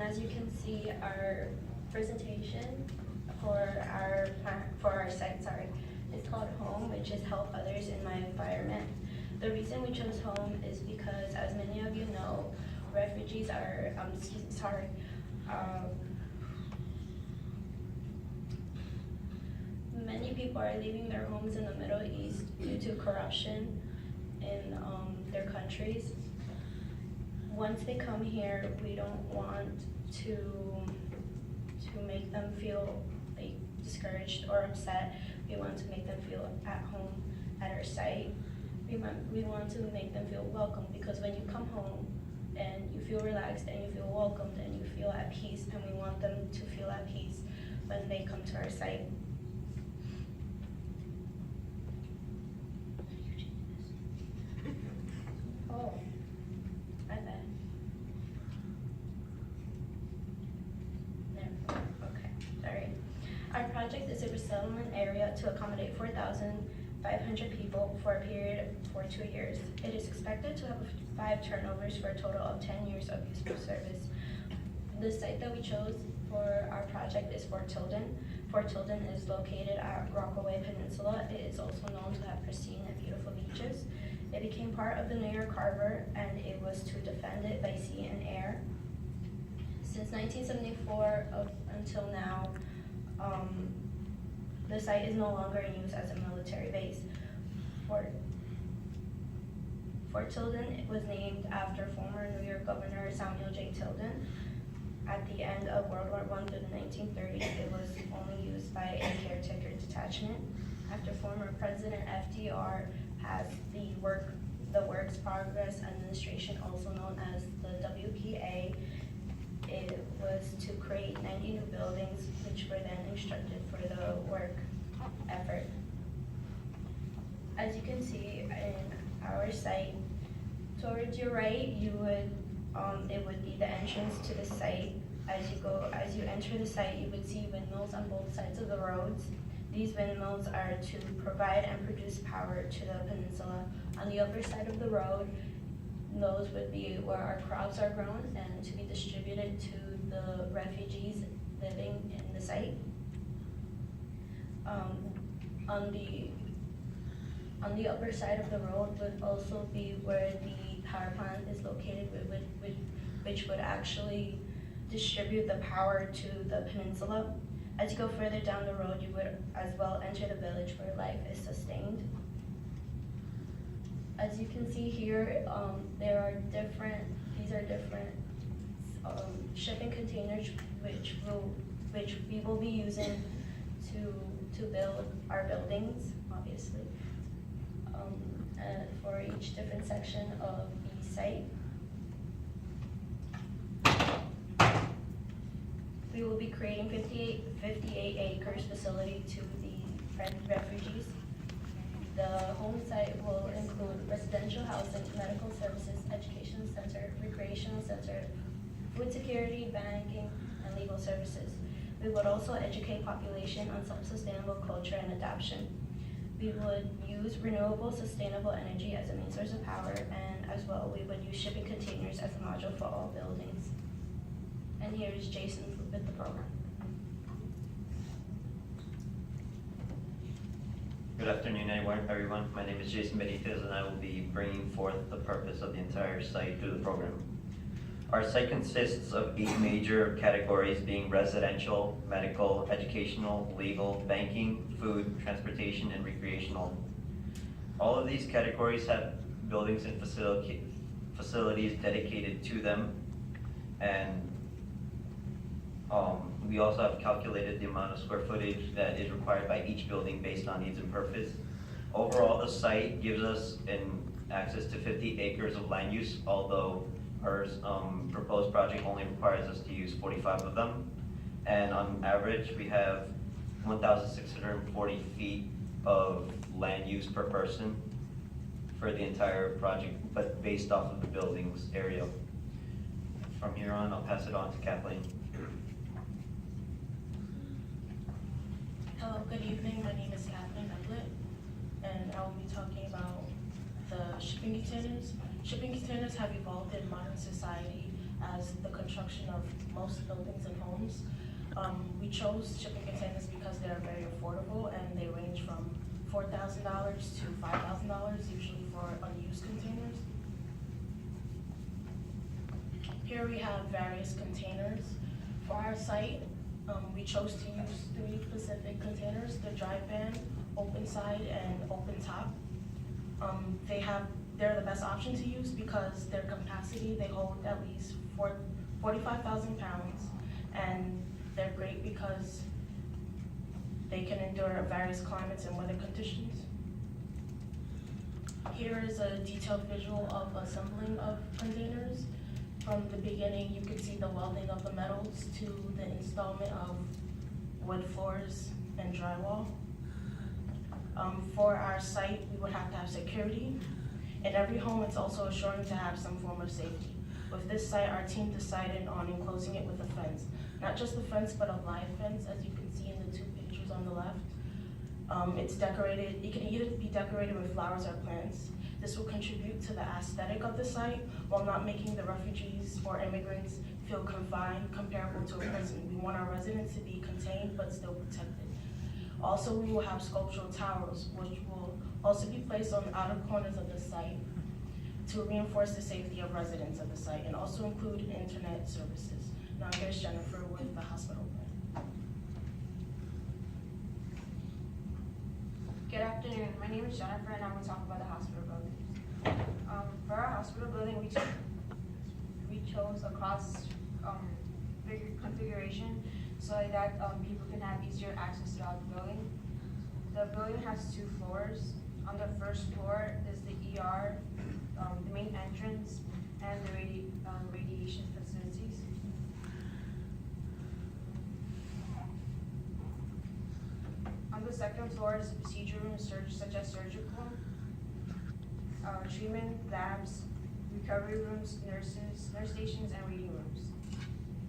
as you can see, our presentation for our site, is called Home, which is help others in my environment. The reason we chose home is because, as many of you know, refugees are, many people are leaving their homes in the Middle East due to corruption in their countries. Once they come here, we don't want to make them feel like discouraged or upset. We want to make them feel at home at our site. We want to make them feel welcome, because when you come home and you feel relaxed and you feel welcomed and you feel at peace, and we want them to feel at peace when they come to our site. Oh, I bet. There, okay, sorry. Our project is a resettlement area to accommodate 4,500 people for a period for 2 years. It is expected to have 5 turnovers for a total of 10 years of useful service. The site that we chose for our project is Fort Tilden. Fort Tilden is located at Rockaway Peninsula. It is also known to have pristine and beautiful beaches. It became part of the New York Harbor, and it was to defend it by sea and air. Since 1974 until now, the site is no longer in use as a military base. Fort Tilden was named after former New York Governor Samuel J. Tilden. At the end of World War I through the 1930s, it was only used by a caretaker detachment. After former President FDR passed the Works Progress Administration, also known as the WPA, it was to create 90 new buildings, which were then instructed for the work effort. As you can see in our site, towards your right, it would be the entrance to the site. As you enter the site, you would see windmills on both sides of the roads. These windmills are to provide and produce power to the peninsula. On the upper side of the road, those would be where our crops are grown and to be distributed to the refugees living in the site. On the upper side of the road would also be where the power plant is located, which would actually distribute the power to the peninsula. As you go further down the road, you would as well enter the village where life is sustained. As you can see here, these are different shipping containers which we will be using to build our buildings, obviously, for each different section of the site. We will be creating 58 acres facility to the refugees. The home site will include residential housing, medical services, educational center, recreational center, food security, banking, and legal services. We would also educate population on self-sustainable culture and adoption. We would use renewable, sustainable energy as a main source of power, and as well, we would use shipping containers as a module for all buildings. And here is Jason with the program. Good afternoon, everyone. My name is Jason Benitez, and I will be bringing forth the purpose of the entire site through the program. Our site consists of 8 major categories, being residential, medical, educational, legal, banking, food, transportation, and recreational. All of these categories have buildings and facilities dedicated to them, and we also have calculated the amount of square footage that is required by each building based on needs and purpose. Overall, the site gives us access to 50 acres of land use, although our proposed project only requires us to use 45 of them. And on average, we have 1,640 feet of land use per person for the entire project, but based off of the building's area. From here on, I'll pass it on to Kathleen. Hello, good evening. My name is Kathleen Eblett, and I will be talking about the shipping containers. Shipping containers have evolved in modern society as the construction of most buildings and homes. We chose shipping containers because they're very affordable and they range from $4,000 to $5,000, usually for unused containers. Here we have various containers. For our site, we chose to use 3 specific containers: the dry van, open side, and open top. They're the best option to use because their capacity, they hold at least 45,000 pounds, and they're great because they can endure various climates and weather conditions. Here is a detailed visual of assembling of containers. From the beginning, you can see the welding of the metals to the installation of wood floors and drywall. For our site, we would have to have security. In every home, it's also assuring to have some form of safety. With this site, our team decided on enclosing it with a fence. Not just a fence, but a live fence, as you can see in the 2 pictures on the left. It's decorated, it can either be decorated with flowers or plants. This will contribute to the aesthetic of the site while not making the refugees or immigrants feel confined, comparable to a prison. We want our residents to be contained but still protected. Also, we will have sculptural towers, which will also be placed on the outer corners of the site to reinforce the safety of residents of the site and also include internet services. Now here's Jennifer with the hospital plan. Good afternoon. My name is Jennifer, and I'm going to talk about the hospital building. For our hospital building, we chose a cross configuration so that people can have easier access throughout the building. The building has 2 floors. On the first floor is the ER, the main entrance, and the radiation facilities. On the second floor is the procedure room, such as surgical, treatment, labs, recovery rooms, nurse stations, and reading rooms.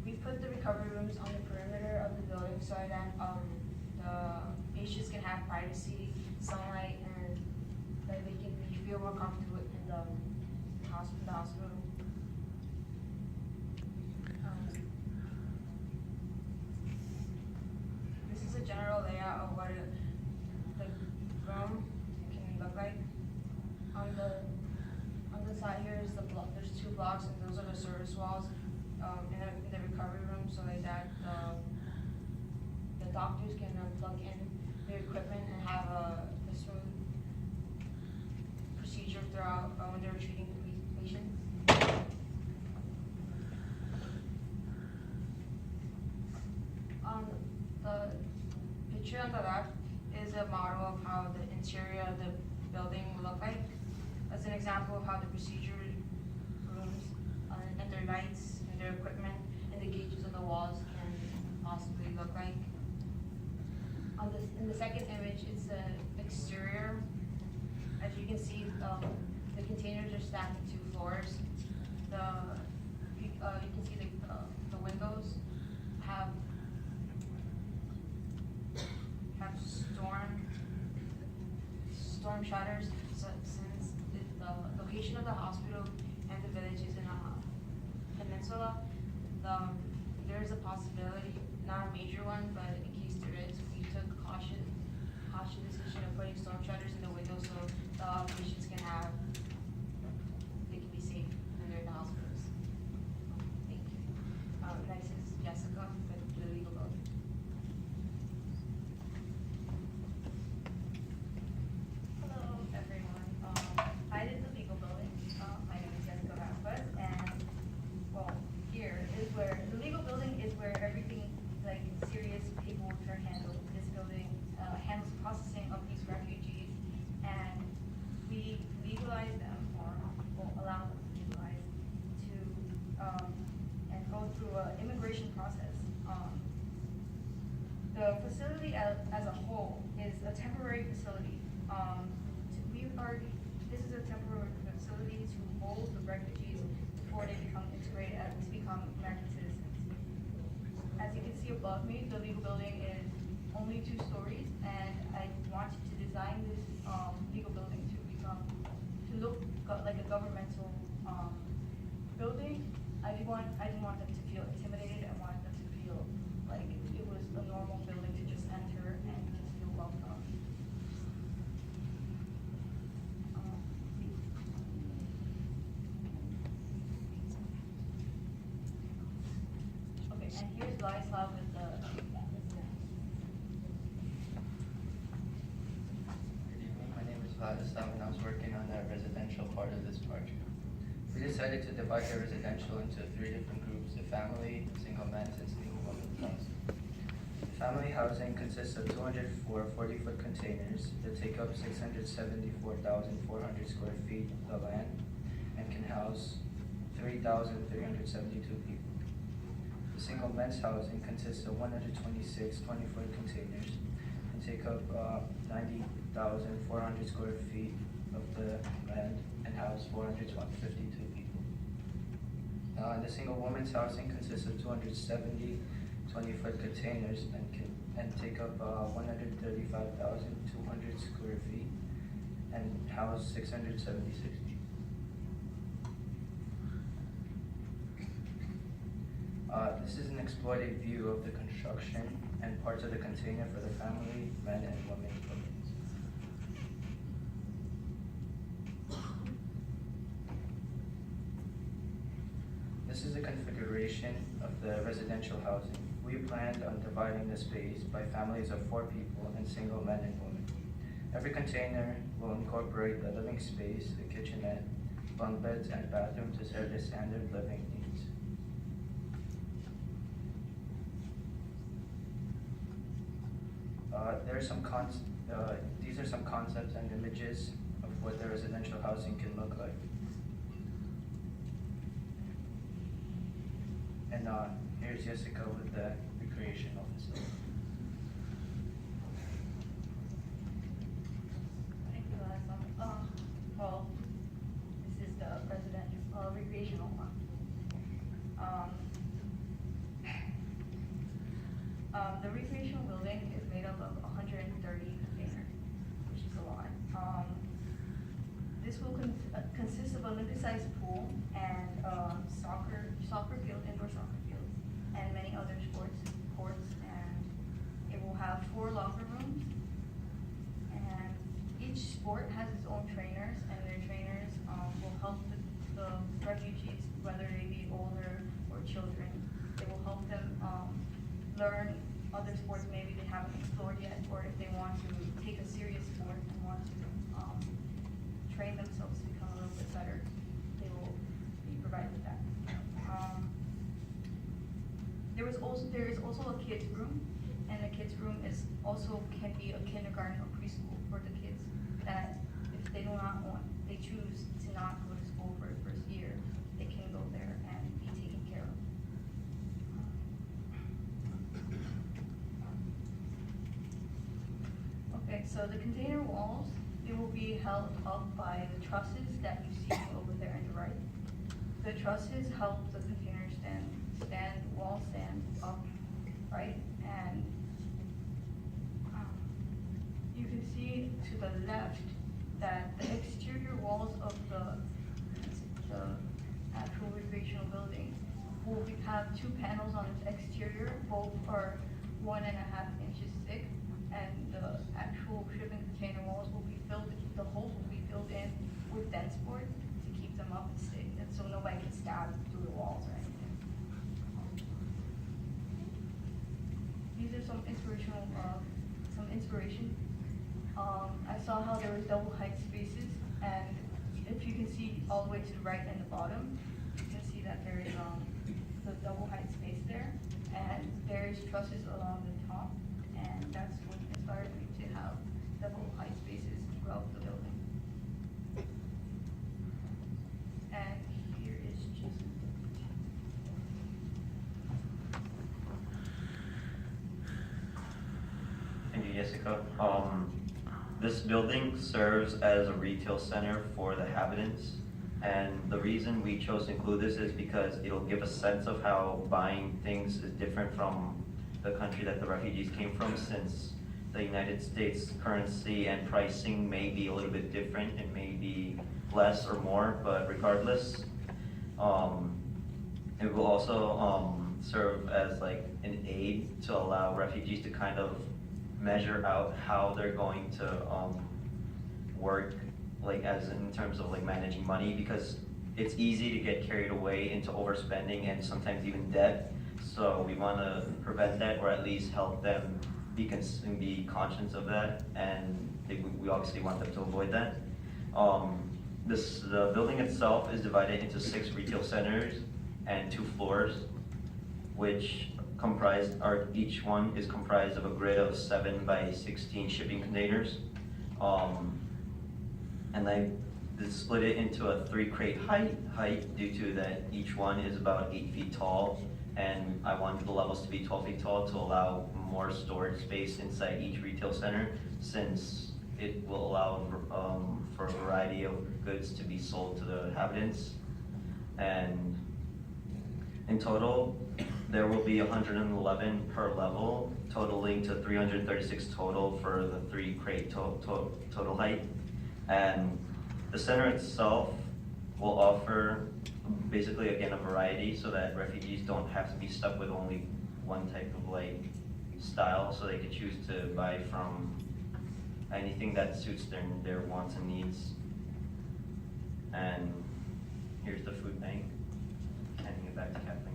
We put the recovery rooms on the perimeter of the building so that the patients can have privacy, sunlight, and that they can feel more comfortable in the hospital. This is a general layout of what the room can look like. On the side here is there's 2 blocks, and those are the service walls in the recovery room, so like that the doctors can plug in their equipment and have a smooth procedure throughout when they're treating the patients. On the picture on the left is a model of how the interior of the building will look like. That's an example of how the procedure rooms and their lights and their equipment and the gauges on the walls can possibly look like. In the second image, it's the exterior. As you can see, the containers are stacked in 2 floors. You can see the windows have storm shutters. So since the location of the hospital and the village is in a peninsula, there is a possibility, not a major one, but in case there is, we took cautious decision of putting storm shutters in the windows so the patients can be safe when they're in the hospitals. Thank you. Next is Jessica with the legal building. Hello, everyone. I did the legal building. My name is Jessica Raffas, and well, here is where the legal building is where everything like serious paperwork are handled. This building handles processing of these refugees, and we legalize them, or will allow them to legalize and go through an immigration process. The facility as a whole is a temporary facility. This is a temporary facility to hold the refugees before they become integrated and to become American citizens. As you can see above me, the legal building is only 2 stories, and I wanted to design this legal building to look like a governmental building. I didn't want them to feel intimidated. I And here's Ladislav with the. Good evening, my name is Vladislav and I was working on the residential part of this project. We decided to divide the residential into 3 different groups: the family, single men's, and single women's housing. The family housing consists of 204 40-foot containers that take up 674,400 square feet of land and can house 3,372 people. The single men's housing consists of 126 20-foot containers and take up 90,400 square feet of the land and house 452 people. The single women's housing consists of 270 20-foot containers and take up 135,200 square feet and house 676 people. This is an exploited view of the construction and parts of the container for the family, men and women buildings. This is a configuration of the residential housing. We planned on dividing the space by families of 4 people and single men and women. Every container will incorporate the living space, the kitchenette, bunk beds, and bathroom to serve the standard living needs. These are some concepts and images of what the residential housing can look like. And here's Jessica with the recreational facility. Thank you, Ladislav. Well, this is the residential, recreational one. The recreational building is made up of 130 containers, which is a lot. This will consist of a Olympic-sized pool and soccer field, indoor soccer fields, and many other sports courts. And it will have 4 locker rooms. And each sport has its own trainers, and their trainers will help the refugees, whether they be older or children. They will help them learn other sports maybe they haven't explored yet, or if they want to take a serious sport and want to train themselves to become a little bit better, they will be provided with that. There is also a kids room, and the kids room is also can be a kindergarten or preschool for the kids that if they do not want, they choose to not go to school for the first year, they can go there and be taken care of. Okay, so the container walls, they will be held up by the trusses that you see over there on the right. The trusses help the container stand up, right? And you can see to the left that the exterior walls of the actual recreational building will have 2 panels on its exterior. Both are 1.5 inches thick. And the actual shipping container walls will be the holes will be filled in with dense board to keep them up and stick, and so nobody can stab through the walls or anything. These are some inspiration. I saw how there was double height spaces, and if you can see all the way to the right and the bottom, you can see that there is the double height space there, and there's trusses along the top, and that's what inspired me to have double height spaces throughout the building. And here is just Thank you, Jessica. This building serves as a retail center for the inhabitants, and the reason we chose to include this is because it'll give a sense of how buying things is different from the country that the refugees came from, since the United States currency and pricing may be a little bit different. It may be less or more, but regardless, it will also serve as like an aid to allow refugees to kind of measure out how they're going to work, like as in terms of like managing money, because it's easy to get carried away into overspending and sometimes even debt. So we want to prevent that, or at least help them be conscious of that, and we obviously want them to avoid that. The building itself is divided into 6 retail centers and 2 floors, which each one is comprised of a grid of 7 by 16 shipping containers. And I split it into a 3 crate height due to that each one is about 8 feet tall, and I wanted the levels to be 12 feet tall to allow more storage space inside each retail center, since it will allow for a variety of goods to be sold to the inhabitants. And in total, there will be 111 per level, totaling to 336 total for the 3 crate total height. And the center itself will offer basically, again, a variety so that refugees don't have to be stuck with only one type of style, so they could choose to buy from anything that suits their wants and needs. And here's the food bank. Handing it back to Kathleen.